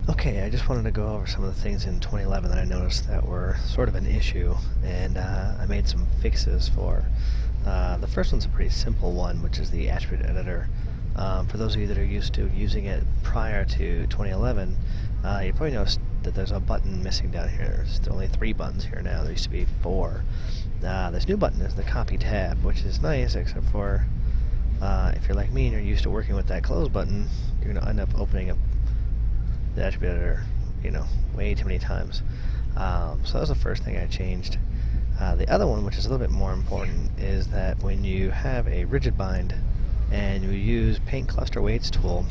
Okay, I just wanted to go over some of the things in 2011 that I noticed that were sort of an issue, and I made some fixes for. The first one's a pretty simple one, which is the attribute editor. For those of you that are used to using it prior to 2011, you probably noticed that there's a button missing down here. There's only 3 buttons here now. There used to be 4. This new button is the copy tab, which is nice, except for if you're like me and you're used to working with that close button, you're going to end up opening up the attribute editor, way too many times. So that was the first thing I changed. The other one, which is a little bit more important, is that when you have a rigid bind and you use Paint Cluster Weights tool,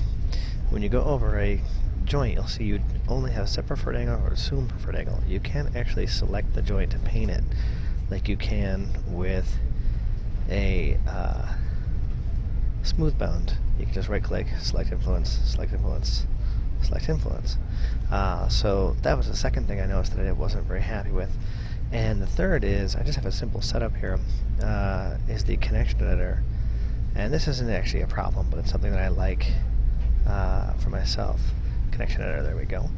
when you go over a joint, you'll see you only have set preferred angle or assume preferred angle. You can't actually select the joint to paint it like you can with a smooth bound. You can just right click, select influence, select influence, select influence. So that was the second thing I noticed that I wasn't very happy with. And the third is, I just have a simple setup here, is the connection editor. And this isn't actually a problem, but it's something that I like for myself. Connection editor, there we go.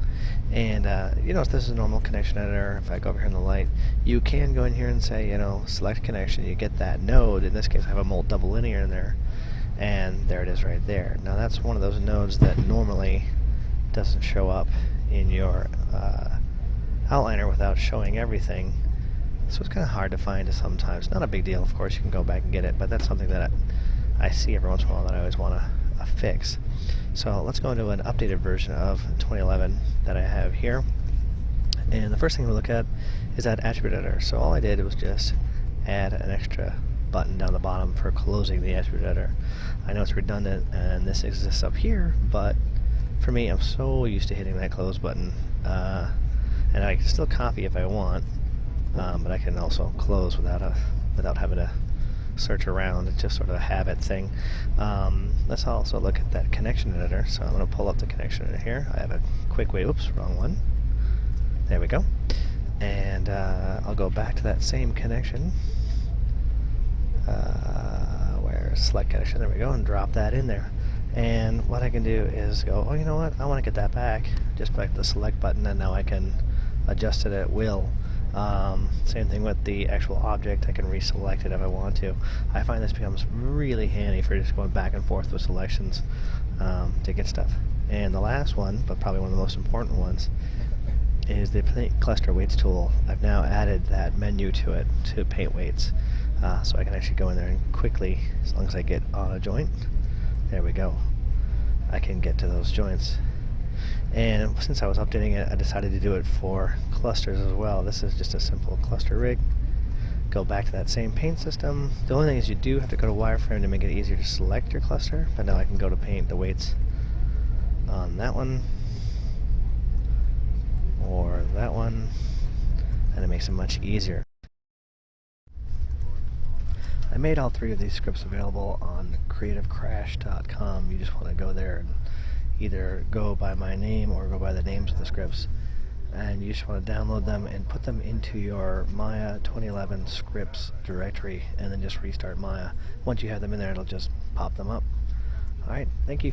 And you notice this is a normal connection editor. If I go over here in the light, you can go in here and say, select connection. You get that node. In this case, I have a mold double linear in there. And there it is right there. Now that's one of those nodes that normally doesn't show up in your outliner without showing everything. So it's kind of hard to find sometimes. Not a big deal, of course, you can go back and get it, but that's something that I see every once in a while that I always want to fix. So let's go into an updated version of 2011 that I have here. And the first thing we look at is that attribute editor. So all I did was just add an extra button down the bottom for closing the attribute editor. I know it's redundant and this exists up here, but for me, I'm so used to hitting that close button, and I can still copy if I want, but I can also close without having to search around. It's just sort of a habit thing. Let's also look at that connection editor. So I'm going to pull up the connection editor here. I have a quick way. Oops, wrong one. There we go. And I'll go back to that same connection. Where's select connection? There we go, and drop that in there. And what I can do is go, oh, you know what? I want to get that back. Just click the select button, and now I can adjust it at will. Same thing with the actual object. I can reselect it if I want to. I find this becomes really handy for just going back and forth with selections to get stuff. And the last one, but probably one of the most important ones, is the Paint Cluster Weights tool. I've now added that menu to it, to Paint Weights, so I can actually go in there and quickly, as long as I get on a joint, there we go, I can get to those joints. And since I was updating it, I decided to do it for clusters as well. This is just a simple cluster rig. Go back to that same paint system. The only thing is you do have to go to wireframe to make it easier to select your cluster, but now I can go to paint the weights on that one or that one, and it makes it much easier. I made all 3 of these scripts available on creativecrash.com. You just want to go there and either go by my name or go by the names of the scripts, and you just want to download them and put them into your Maya 2011 scripts directory, and then just restart Maya. Once you have them in there, it'll just pop them up. Alright, thank you.